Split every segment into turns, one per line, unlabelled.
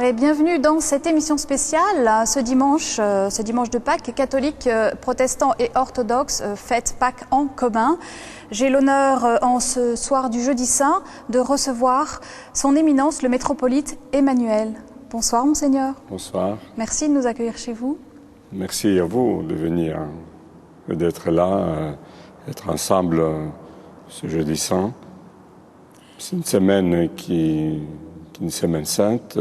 et bienvenue dans cette émission spéciale ce dimanche de Pâques, catholiques, protestants et orthodoxes fêtent Pâques en commun. J'ai l'honneur en ce soir du Jeudi Saint de recevoir son éminence le métropolite Emmanuel. Bonsoir Monseigneur.
Bonsoir.
Merci de nous accueillir chez vous.
Merci à vous de venir, d'être là, être ensemble ce Jeudi Saint. C'est une semaine qui est une semaine sainte,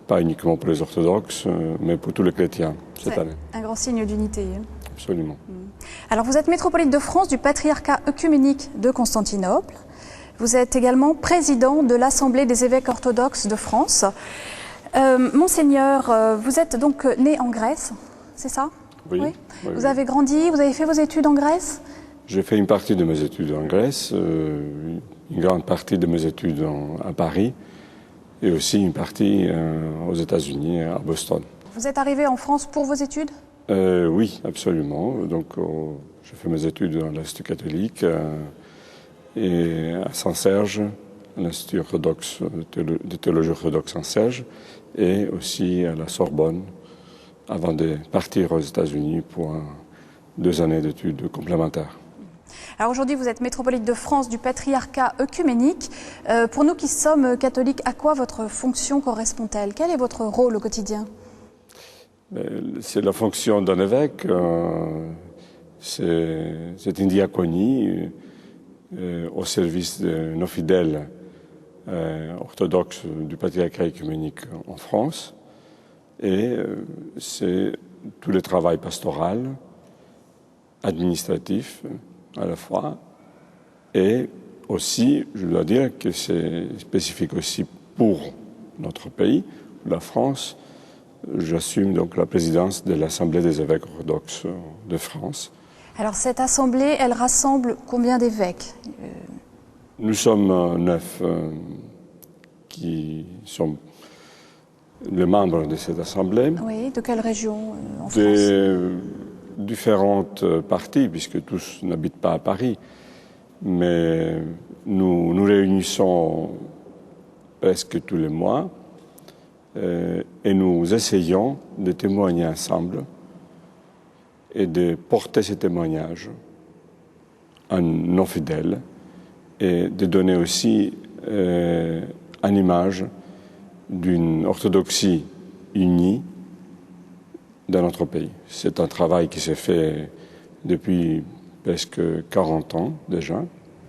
pas uniquement pour les orthodoxes, mais pour tous les chrétiens cette année.
Un grand signe d'unité.
Absolument.
Alors vous êtes métropolite de France du patriarcat œcuménique de Constantinople. Vous êtes également président de l'Assemblée des évêques orthodoxes de France. Monseigneur, vous êtes donc né en Grèce, c'est ça?
Oui.
Vous avez grandi, vous avez fait vos études en Grèce?
J'ai fait une partie de mes études en Grèce, une grande partie de mes études à Paris et aussi une partie aux États-Unis, à Boston.
Vous êtes arrivé en France pour vos études?
Oui, absolument. Donc, j'ai fait mes études à l'Institut catholique et à Saint-Serge, à l'Institut orthodoxe de théologie orthodoxe Saint-Serge, et aussi à la Sorbonne, avant de partir aux États-Unis pour 2 années d'études complémentaires.
Alors aujourd'hui, vous êtes métropolite de France du patriarcat œcuménique. Pour nous qui sommes catholiques, à quoi votre fonction correspond-elle? Quel est votre rôle au quotidien?
C'est la fonction d'un évêque. C'est une diaconie au service de nos fidèles orthodoxes du patriarcat œcuménique en France. Et c'est tout le travail pastoral, administratif à la fois, et aussi, je dois dire que c'est spécifique aussi pour notre pays, la France. J'assume donc la présidence de l'Assemblée des évêques orthodoxes de France. Alors
cette assemblée, elle rassemble combien d'évêques?
Nous sommes 9 qui sont les membres de cette assemblée.
Oui, de quelle région en France?
Des différentes parties, puisque tous n'habitent pas à Paris. Mais nous nous réunissons presque tous les mois et nous essayons de témoigner ensemble et de porter ces témoignages à nos fidèles et de donner aussi une image d'une orthodoxie unie dans notre pays. C'est un travail qui s'est fait depuis presque 40 ans déjà.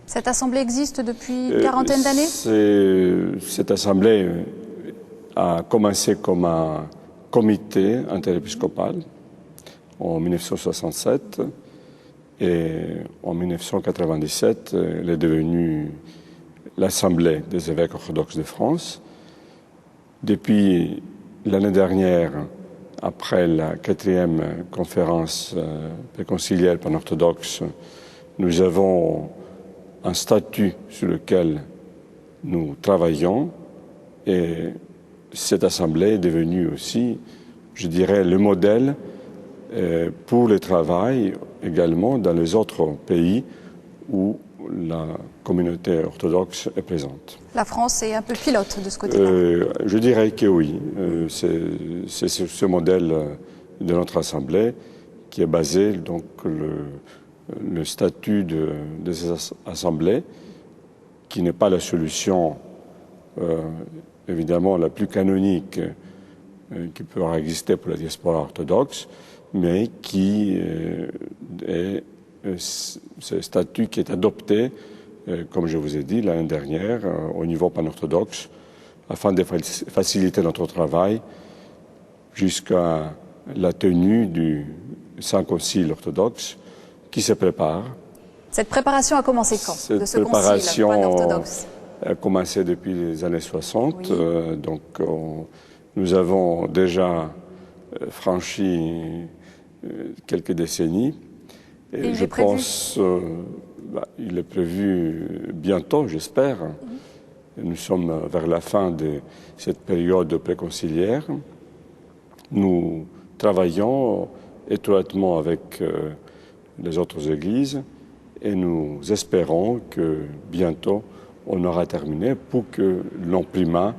Cette assemblée existe depuis une quarantaine d'années?
Cette assemblée a commencé comme un comité interépiscopal en 1967 et en 1997, elle est devenue l'Assemblée des évêques orthodoxes de France. Depuis l'année dernière, après la 4e conférence préconciliaire pan-orthodoxe, nous avons un statut sur lequel nous travaillons et cette assemblée est devenue aussi, je dirais, le modèle pour le travail également dans les autres pays où la communauté orthodoxe est présente.
La France est un peu pilote de ce côté-là.
Je dirais que oui. C'est ce modèle de notre assemblée qui est basé, donc, le statut de ces assemblées, qui n'est pas la solution, évidemment, la plus canonique qui pourra exister pour la diaspora orthodoxe, mais qui est ce statut qui est adopté, comme je vous ai dit l'année dernière, au niveau pan-orthodoxe, afin de faciliter notre travail jusqu'à la tenue du Saint Concile orthodoxe qui se prépare.
Cette préparation a commencé quand, de ce concile pan-orthodoxe?
A commencé depuis les années 60,
oui.
Donc nous avons déjà franchi quelques décennies. Et je pense il est prévu bientôt, j'espère. Nous sommes vers la fin de cette période préconciliaire. Nous travaillons étroitement avec les autres églises et nous espérons que bientôt on aura terminé pour que l'empliment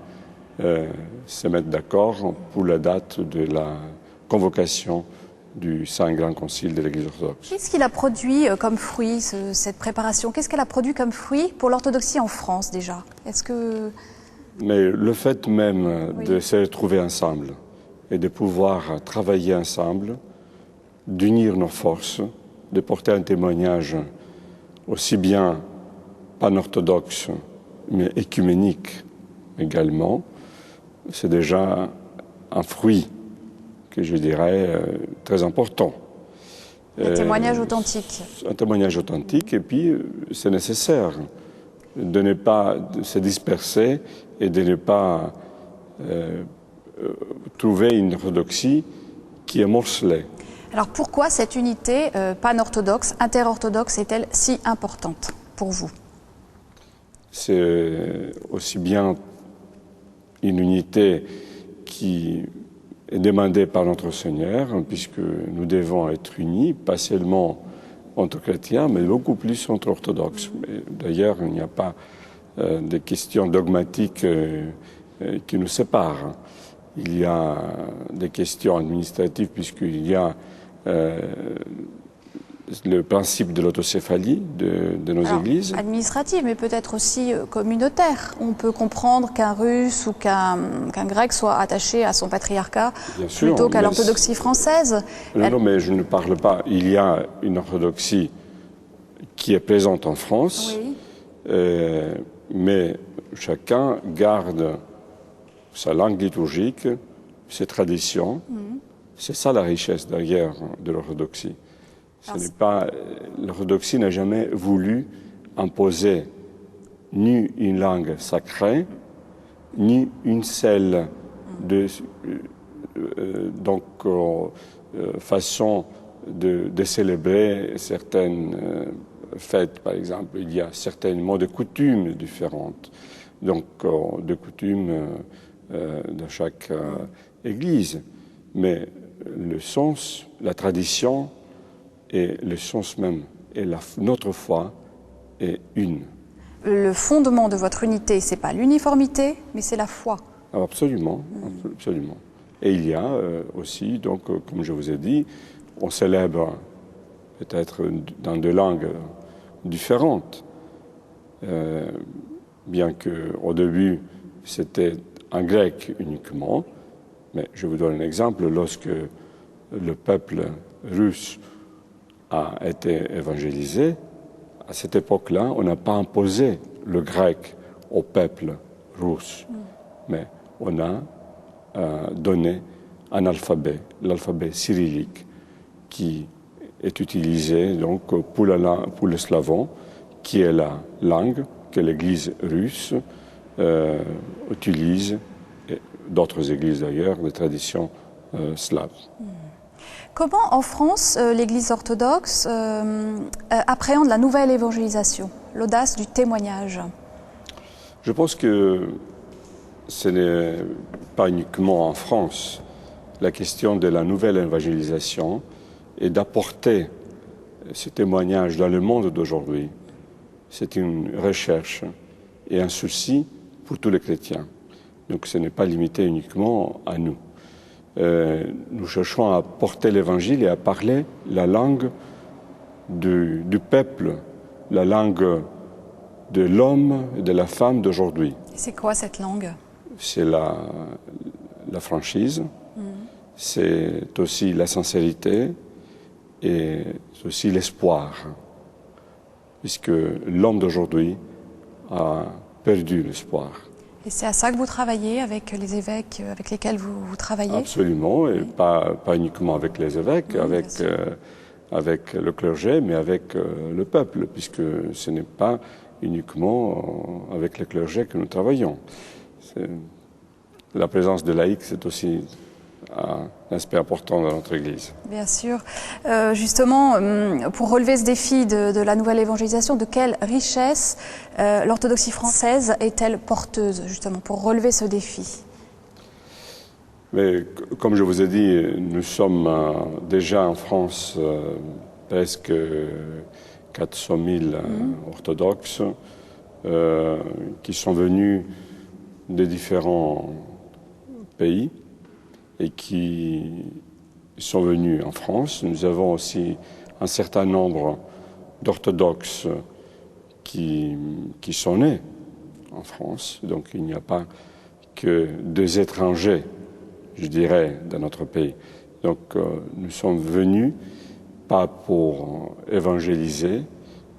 se mettre d'accord pour la date de la convocation du Saint Grand Concile de l'Église orthodoxe.
Qu'est-ce qu'il a produit comme fruit, cette préparation? Qu'est-ce qu'elle a produit comme fruit pour l'orthodoxie en France déjà?
Mais le fait même de se retrouver ensemble et de pouvoir travailler ensemble, d'unir nos forces, de porter un témoignage aussi bien pan-orthodoxe, mais écuménique également, c'est déjà un fruit que je dirais très important.
Un témoignage authentique.
Un témoignage authentique, et puis c'est nécessaire de ne pas se disperser et de ne pas trouver une orthodoxie qui est morcelée.
Alors pourquoi cette unité pan-orthodoxe, interorthodoxe est-elle si importante pour vous?
C'est aussi bien une unité qui est demandée par notre Seigneur, puisque nous devons être unis, pas seulement entre chrétiens, mais beaucoup plus entre orthodoxes. D'ailleurs, il n'y a pas de questions dogmatiques qui nous séparent. Il y a des questions administratives, puisqu'il y a le principe de l'autocéphalie de nos églises.
Administrative, mais peut-être aussi communautaire. On peut comprendre qu'un russe ou qu'un grec soit attaché à son patriarcat plutôt qu'à l'orthodoxie française.
Non, mais je ne parle pas. Il y a une orthodoxie qui est présente en France, mais chacun garde sa langue liturgique, ses traditions. C'est ça la richesse derrière de l'orthodoxie. L'orthodoxie n'a jamais voulu imposer ni une langue sacrée, ni une seule façon de célébrer certaines fêtes. Par exemple, il y a certainement des coutumes différentes, donc de coutumes de chaque église. Mais le sens, la tradition, et le sens même, et notre foi est une.
Le fondement de votre unité, ce n'est pas l'uniformité, mais c'est la foi.
Absolument, absolument. Et il y a aussi, donc, comme je vous ai dit, on célèbre peut-être dans des langues différentes, bien qu'au début c'était en grec uniquement, mais je vous donne un exemple, lorsque le peuple russe a été évangélisé, à cette époque-là, on n'a pas imposé le grec au peuple russe, mais on a donné un alphabet, l'alphabet cyrillique, qui est utilisé donc pour le slavon, qui est la langue que l'Église russe utilise, et d'autres églises d'ailleurs, de tradition slave.
Comment, en France, l'Église orthodoxe appréhende la nouvelle évangélisation, l'audace du témoignage?
Je pense que ce n'est pas uniquement en France la question de la nouvelle évangélisation et d'apporter ce témoignage dans le monde d'aujourd'hui. C'est une recherche et un souci pour tous les chrétiens. Donc ce n'est pas limité uniquement à nous. Nous cherchons à porter l'Évangile et à parler la langue du peuple, la langue de l'homme et de la femme d'aujourd'hui.
C'est quoi cette langue?
C'est la franchise, c'est aussi la sincérité et c'est aussi l'espoir, puisque l'homme d'aujourd'hui a perdu l'espoir.
Et c'est à ça que vous travaillez avec les évêques avec lesquels vous travaillez?
Absolument, et pas uniquement avec les évêques, avec le clergé, mais avec le peuple, puisque ce n'est pas uniquement avec le clergé que nous travaillons. La présence de laïcs, c'est aussi un aspect important dans notre Église.
Bien sûr. Justement, pour relever ce défi de la nouvelle évangélisation, de quelle richesse l'orthodoxie française est-elle porteuse, justement, pour relever ce défi?
Mais comme je vous ai dit, nous sommes déjà en France presque 400 000 orthodoxes qui sont venus de différents pays et qui sont venus en France. Nous avons aussi un certain nombre d'orthodoxes qui sont nés en France. Donc il n'y a pas que des étrangers, je dirais, dans notre pays. Donc nous sommes venus pas pour évangéliser,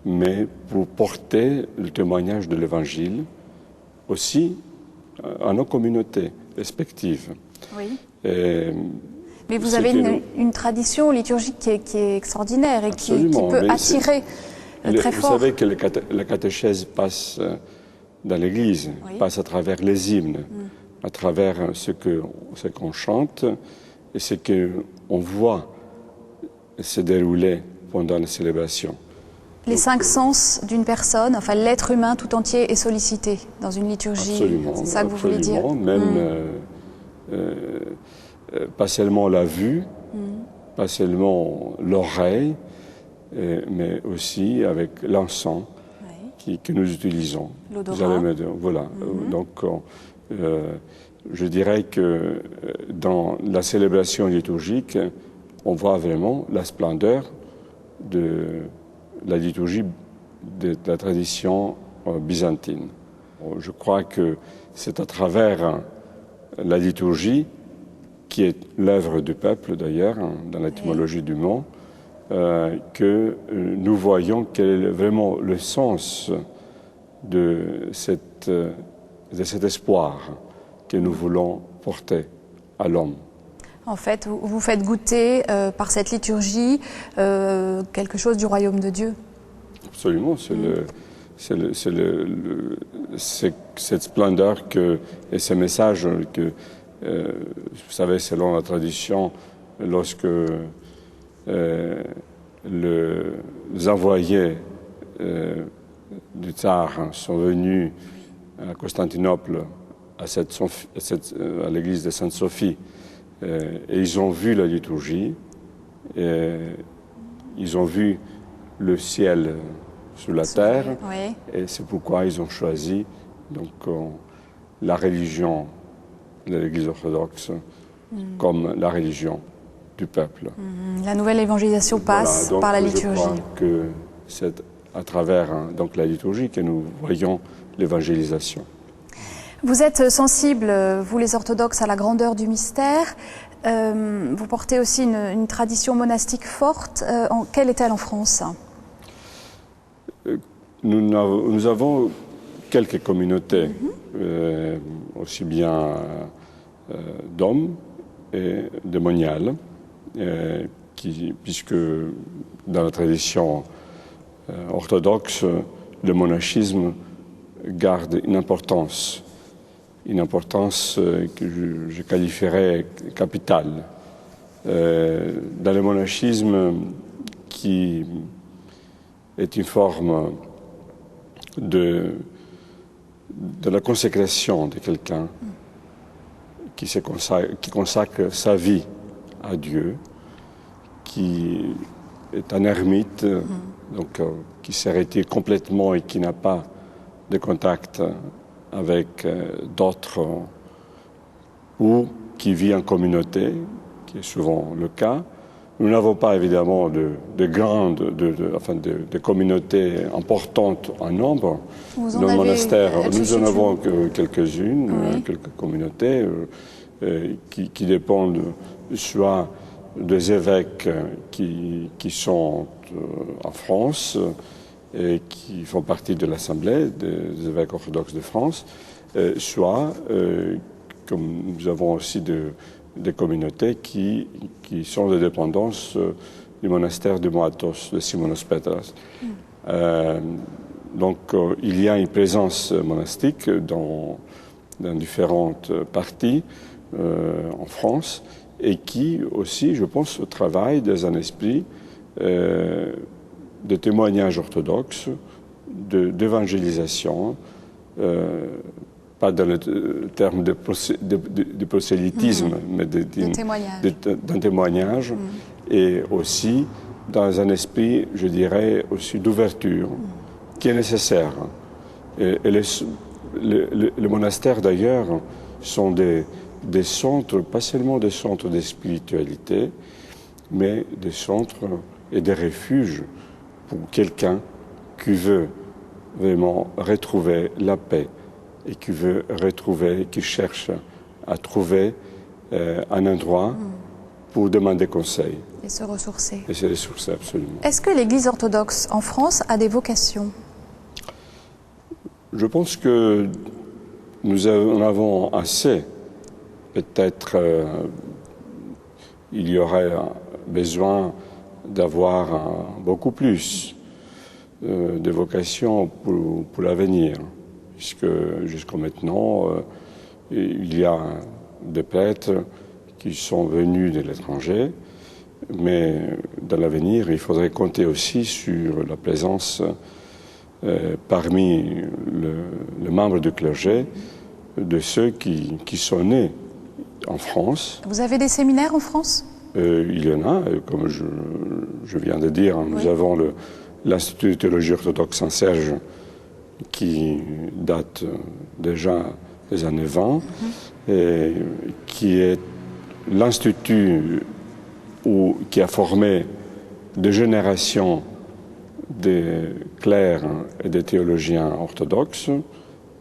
mais pour porter le témoignage de l'Évangile aussi à nos communautés respectives.
Oui.
Mais
vous avez une tradition liturgique qui est extraordinaire et qui peut attirer très fort.
Vous savez que la catéchèse passe dans l'Église, passe à travers les hymnes, à travers ce qu'on chante et ce qu'on voit se dérouler pendant la célébration.
Les 5 sens d'une personne, enfin l'être humain tout entier est sollicité dans une liturgie.
Absolument.
C'est ça que vous voulez dire?
Même pas seulement la vue, pas seulement l'oreille, mais aussi avec l'encens que nous utilisons.
L'odorat.
Voilà. Donc, je dirais que dans la célébration liturgique, on voit vraiment la splendeur de la liturgie de la tradition byzantine. Je crois que c'est à travers la liturgie, qui est l'œuvre du peuple d'ailleurs, dans l'étymologie du mot, que nous voyons quel est vraiment le sens de cet espoir que nous voulons porter à l'homme.
En fait, vous faites goûter par cette liturgie quelque chose du royaume de Dieu.
Absolument, c'est cette splendeur et ce message que, vous savez, selon la tradition, lorsque les envoyés du tsar sont venus à Constantinople, à l'église de Sainte-Sophie, et ils ont vu la liturgie, et ils ont vu le ciel sous la terre, et c'est pourquoi ils ont choisi donc, la religion de l'Église orthodoxe comme la religion du peuple.
La nouvelle évangélisation passe par la liturgie.
Je crois que c'est à travers donc, la liturgie que nous voyons l'évangélisation.
Vous êtes sensibles, vous les orthodoxes, à la grandeur du mystère. Vous portez aussi une tradition monastique forte. Quelle est-elle en France?
Nous avons quelques communautés, aussi bien d'hommes et de moniales, puisque dans la tradition orthodoxe, le monachisme garde une importance que je qualifierais capitale. Dans le monachisme, qui est une forme de la consécration de quelqu'un qui consacre sa vie à Dieu, qui est un ermite, donc qui s'est retiré complètement et qui n'a pas de contact avec d'autres, ou qui vit en communauté, qui est souvent le cas. Nous n'avons pas évidemment de communautés importantes en nombre.
Dans
le monastère, nous en avons quelques-unes, quelques communautés qui dépendent soit des évêques qui sont en France et qui font partie de l'Assemblée des évêques orthodoxes de France, soit, comme nous avons aussi des communautés qui sont de dépendance du monastère de Moatos, de Simonos Petras. Donc il y a une présence monastique dans différentes parties en France et qui aussi, je pense, travaille dans un esprit de témoignage orthodoxe, d'évangélisation, pas dans le terme de prosélytisme, mais d'un témoignage, et aussi dans un esprit, je dirais, aussi d'ouverture, qui est nécessaire. Et les monastères d'ailleurs sont des centres, pas seulement des centres de spiritualité, mais des centres et des refuges pour quelqu'un qui veut vraiment retrouver la paix et qui cherche à trouver un endroit pour demander conseil.
Et se ressourcer.
Et se ressourcer, absolument.
Est-ce que l'Église orthodoxe en France a des vocations?
Je pense que nous en avons assez. Peut-être il y aurait besoin d'avoir beaucoup plus de vocations pour l'avenir, puisque jusqu'à maintenant, il y a des prêtres qui sont venus de l'étranger, mais dans l'avenir, il faudrait compter aussi sur la présence parmi les membres du clergé de ceux qui sont nés en France.
Vous avez des séminaires en France?
Il y en a, comme je viens de dire, nous
Oui.
avons l'Institut de théologie orthodoxe Saint-Serge qui date déjà des années 20 et qui est l'institut qui a formé des générations de clercs et de théologiens orthodoxes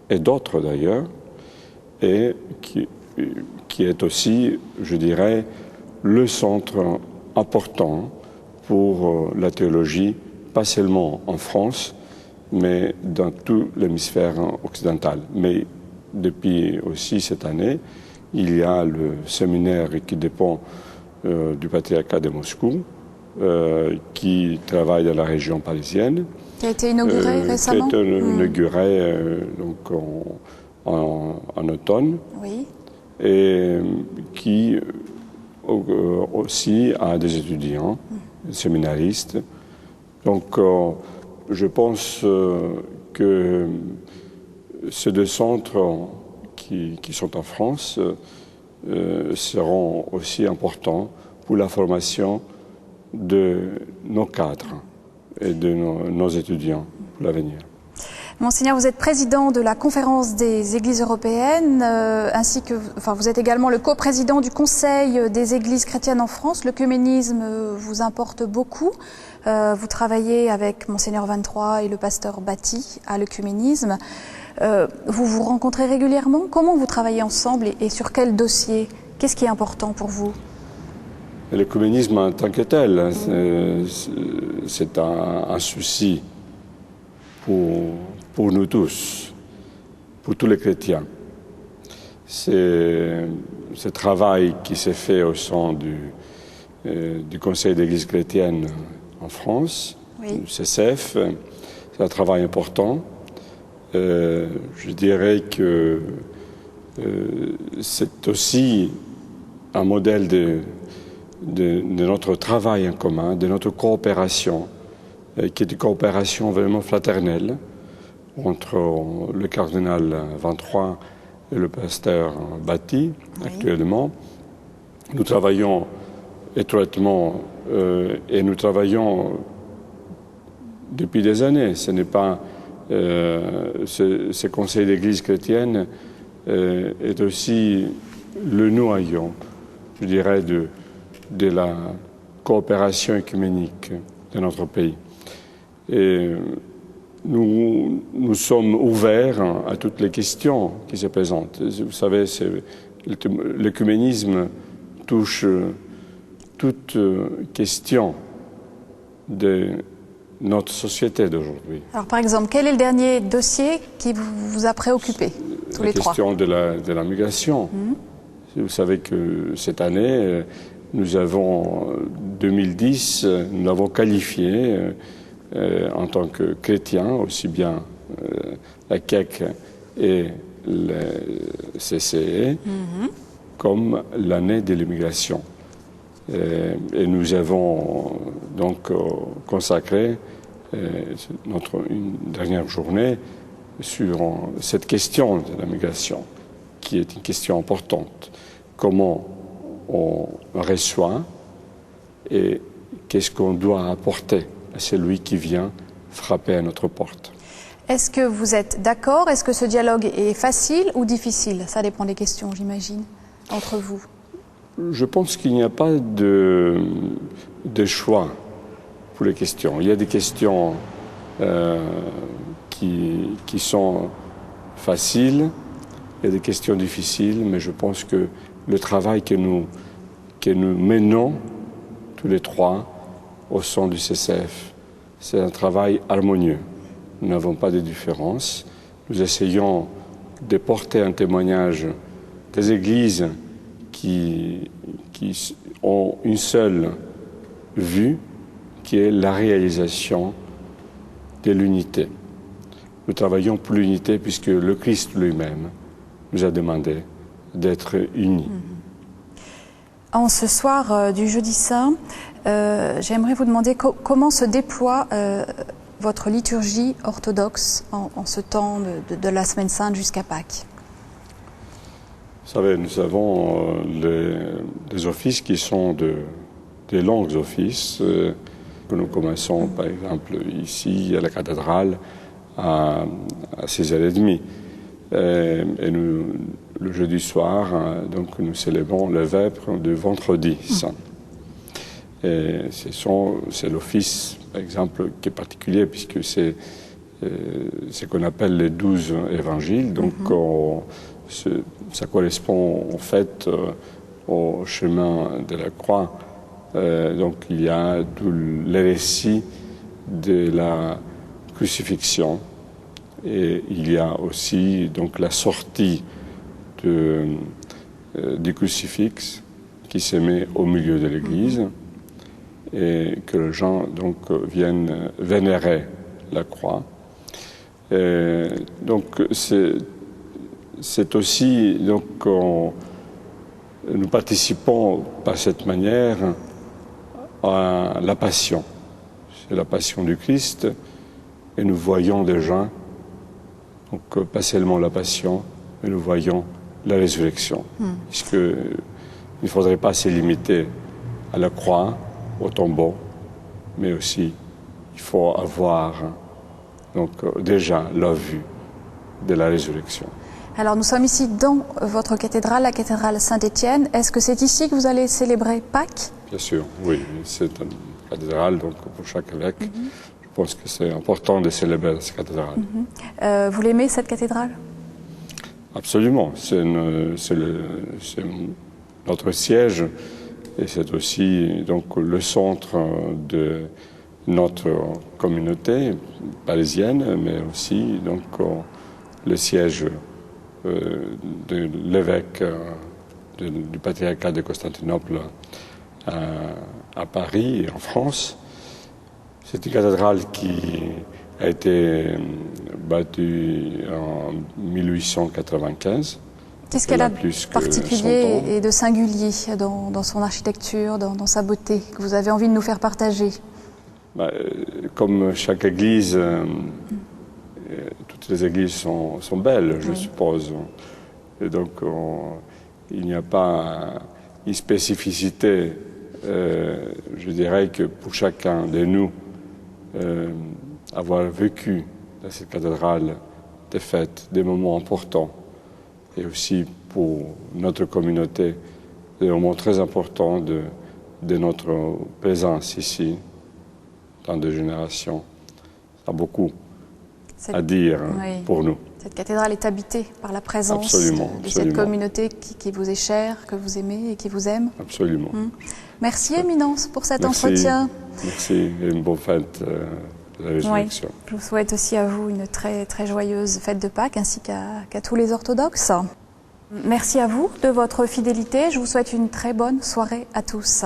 et d'autres d'ailleurs, et qui est aussi, je dirais, le centre important pour la théologie, pas seulement en France, mais dans tout l'hémisphère occidental. Mais depuis aussi cette année, il y a le séminaire qui dépend du patriarcat de Moscou, qui travaille dans la région parisienne.
Qui a été inauguré récemment?
Qui a été inauguré donc en automne.
Oui.
Et qui aussi a des étudiants, des séminaristes. Donc je pense que ces deux centres qui sont en France seront aussi importants pour la formation de nos cadres et de nos étudiants pour l'avenir.
Monseigneur, vous êtes président de la Conférence des Églises européennes, ainsi que, vous êtes également le coprésident du Conseil des Églises chrétiennes en France. L'œcuménisme vous importe beaucoup. Vous travaillez avec Monseigneur 23 et le pasteur Batti à l'œcuménisme. Vous vous rencontrez régulièrement? Comment vous travaillez ensemble et sur quel dossier? Qu'est-ce qui est important pour vous?
L'œcuménisme en tant que tel, c'est un souci pour nous tous, pour tous les chrétiens. C'est ce travail qui s'est fait au sein du Conseil d'Église chrétienne en France,
Oui.
du CCF, c'est un travail important. Je dirais que c'est aussi un modèle de notre travail en commun, de notre coopération, qui est une coopération vraiment fraternelle entre le cardinal 23 et le pasteur Batti, oui. Actuellement. Nous travaillons étroitement et nous travaillons depuis des années. Ce n'est pas ce conseil d'église chrétienne est aussi le noyau, je dirais, de la coopération œcuménique de notre pays. Et nous sommes ouverts à toutes les questions qui se présentent. Vous savez, l'œcuménisme touche toute question de notre société d'aujourd'hui.
Alors, par exemple, quel est le dernier dossier qui vous a préoccupé, tous les trois?
La question de la migration. Vous savez que cette année, nous avons, 2010, nous l'avons qualifié en tant que chrétien, aussi bien la CEC et le CCE, comme l'année de l'immigration. Et nous avons donc consacré une dernière journée sur cette question de la migration, qui est une question importante. Comment on reçoit et qu'est-ce qu'on doit apporter à celui qui vient frapper à notre porte.
Est-ce que vous êtes d'accord? Est-ce que ce dialogue est facile ou difficile? Ça dépend des questions, j'imagine, entre vous.
Je pense qu'il n'y a pas de choix pour les questions. Il y a des questions qui sont faciles, il y a des questions difficiles, mais je pense que le travail que nous menons tous les trois au sein du CCF, c'est un travail harmonieux. Nous n'avons pas de différence. Nous essayons de porter un témoignage des églises qui ont une seule vue, qui est la réalisation de l'unité. Nous travaillons pour l'unité puisque le Christ lui-même nous a demandé d'être unis.
En ce soir du Jeudi Saint, j'aimerais vous demander comment se déploie votre liturgie orthodoxe en ce temps de la Semaine Sainte jusqu'à Pâques.
Vous savez, nous avons des offices qui sont des longs offices que nous commençons, par exemple, ici à la cathédrale à 6h30. Et nous, le jeudi soir, donc, nous célébrons le vêpres de vendredi saint. Et c'est l'office, par exemple, qui est particulier puisque c'est ce qu'on appelle les 12 évangiles. Donc, ça correspond en fait au chemin de la croix. Donc, il y a tout le récit de la crucifixion et il y a aussi donc la sortie du crucifix qui se met au milieu de l'église et que les gens donc viennent vénérer la croix. Et donc c'est aussi donc nous participons par cette manière à la passion. C'est la passion du Christ et nous voyons déjà donc pas seulement la passion, mais nous voyons la résurrection. Puisque il ne faudrait pas se limiter à la croix, au tombeau, mais aussi il faut avoir donc déjà la vue de la résurrection.
Alors nous sommes ici dans votre cathédrale, la cathédrale Saint-Étienne. Est-ce que c'est ici que vous allez célébrer Pâques?
Bien sûr, oui. C'est une cathédrale, donc pour chaque évêque. Je pense que c'est important de célébrer cette cathédrale.
Vous l'aimez, cette cathédrale?
Absolument. C'est notre siège et c'est aussi donc, le centre de notre communauté parisienne, mais aussi donc, le siège de l'évêque du patriarcat de Constantinople à Paris et en France. C'est une cathédrale qui a été bâtue en 1895.
Qu'est-ce qu'elle a de particulier et de singulier dans son architecture, dans sa beauté, que vous avez envie de nous faire partager?
Comme chaque église, toutes les églises sont belles, je suppose. Et donc, il n'y a pas une spécificité. Je dirais que pour chacun de nous, avoir vécu dans cette cathédrale des fêtes, des moments importants, et aussi pour notre communauté, des moments très importants de notre présence ici, dans des générations. Ça a beaucoup à dire pour nous.
Cette cathédrale est habitée par la présence de cette communauté qui vous est chère, que vous aimez et qui vous aime.
Absolument.
Merci Éminence pour cet entretien.
Merci et une bonne fête de la résurrection.
Oui, je vous souhaite aussi à vous une très, très joyeuse fête de Pâques ainsi qu'à tous les orthodoxes. Merci à vous de votre fidélité. Je vous souhaite une très bonne soirée à tous.